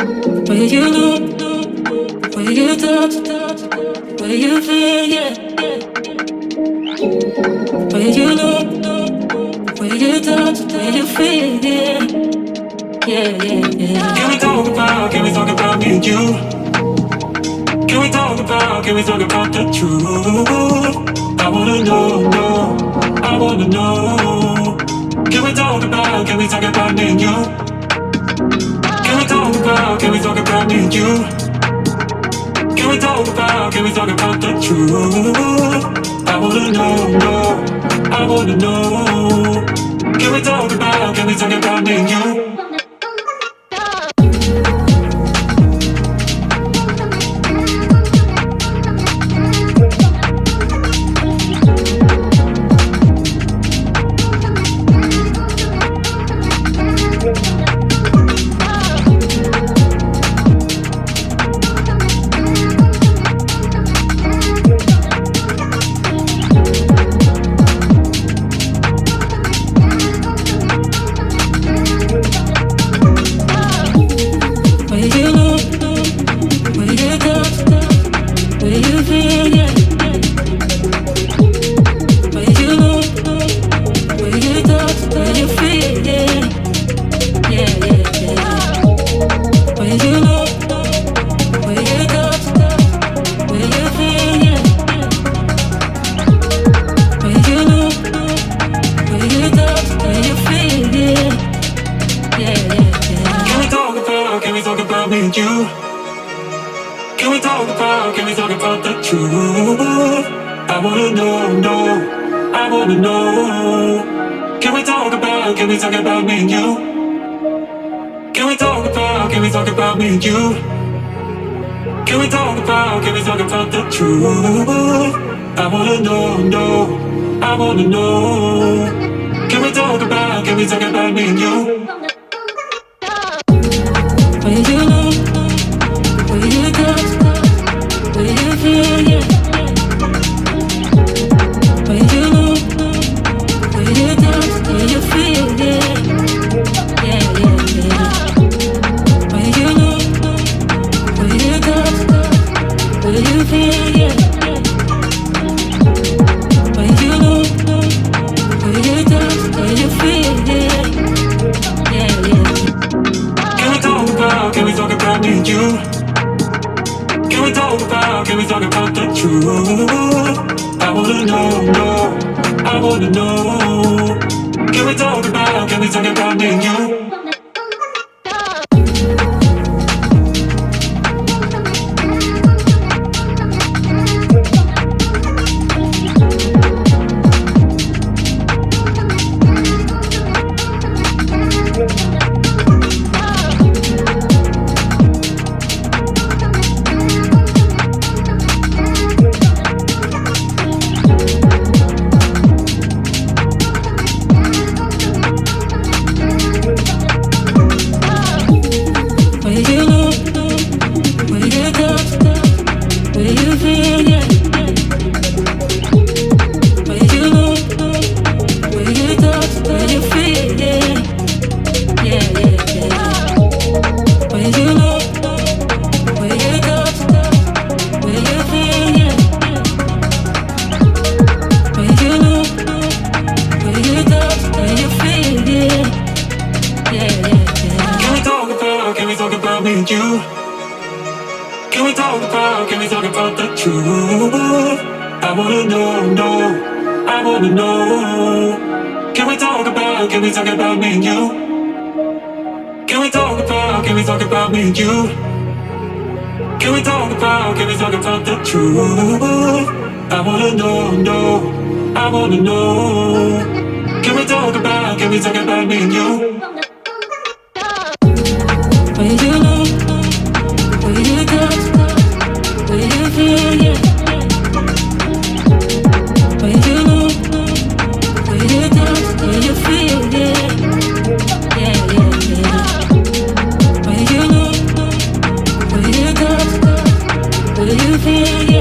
Where you look, where you touch, where you feel, yeah. Where you look, where you touch, where you feel, yeah. Yeah, yeah, yeah. Can we talk about me and you? Can we talk about the truth? I wanna know, no, I wanna know. Can we talk about me and you? Can we talk about me and you? Can we talk about the truth? I wanna know, no, I wanna know. Can we talk about me and you? Can we talk about the truth? I wanna know, no, I wanna know. Can we talk about me and you? Can we talk about me and you? Can we talk about the truth? I wanna know, no, I wanna know. Can we talk about me and you? Where you look, where you touch, where you feel, yeah. Where you look, where you touch, where you feel, yeah. Yeah, yeah, yeah. Where you look, where you touch, where you feel, yeah. Where you look, where you touch, where you feel, yeah. Yeah, yeah. Can we talk about me and you? Can we talk about the truth? I wanna know, no, I wanna know. Can we talk about me and you? Can we talk about the truth? I wanna know, no, I wanna know. Can we talk about me and you? Can we talk about me and you? Can we talk about the truth? I wanna know, no, I wanna know. Can we talk about me and you? Where you look, where you touch, where you feel, yeah. Where you look, where you touch, where you feel, yeah. Yeah, yeah, yeah. Where you look, where you touch, where you feel, yeah.